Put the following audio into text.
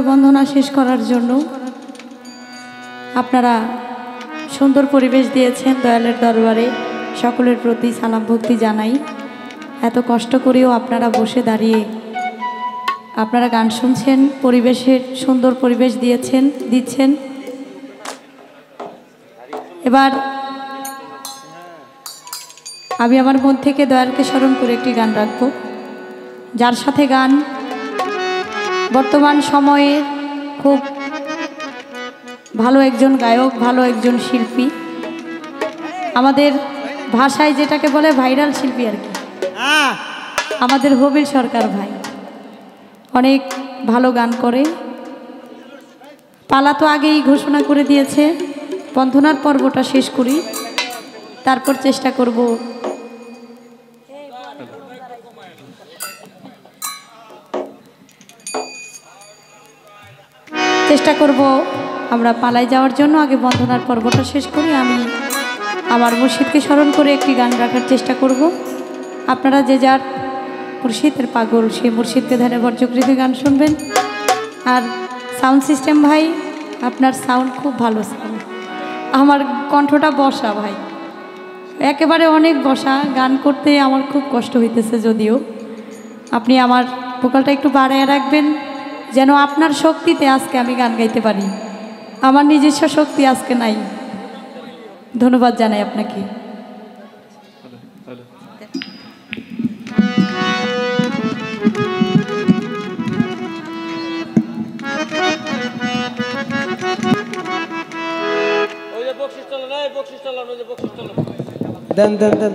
বন্দনা শেষ করার জন্য আপনারা সুন্দর পরিবেশ দিয়েছেন। দয়ালের দরবারে সকলের প্রতি সালাম ভক্তি জানাই। এত কষ্ট করেও আপনারা বসে দাঁড়িয়ে আপনারা গান শুনছেন, পরিবেশের সুন্দর পরিবেশ দিচ্ছেন। এবার আমি আমার মন থেকে দয়ালকে স্মরণ করে একটি গান রাখব, যার সাথে গান বর্তমান সময়ে খুব ভালো একজন গায়ক, ভালো একজন শিল্পী, আমাদের ভাষায় যেটাকে বলে ভাইরাল শিল্পী আর কি, আমাদের হবির সরকার ভাই অনেক ভালো গান করে। পালা তো আগেই ঘোষণা করে দিয়েছে, বন্ধনার পর্বটা শেষ করি, তারপর চেষ্টা করব আমরা পালায় যাওয়ার জন্য। আগে বন্ধনার পর্বটা শেষ করি, আমি আমার মুর্শিদকে স্মরণ করে একটি গান রাখার চেষ্টা করব। আপনারা যে যার মুর্শিদের পাগল, সেই মুর্শিদকে ধ্যানে বর্জকৃতি গান শুনবেন। আর সাউন্ড সিস্টেম ভাই, আপনার সাউন্ড খুব ভালো সাউন্ড, আমার কণ্ঠটা বসা ভাই, একেবারে অনেক বসা, গান করতে আমার খুব কষ্ট হইতেছে। যদিও আপনি আমার ভোকালটা একটু বাড়ায় রাখবেন, যেন আপনার শক্তিতে আজকে আমি গান গাইতে পারি, আমার নিজস্ব শক্তি আজকে নাই। ধন্যবাদ জানাই আপনাকে। দেন দেন দেন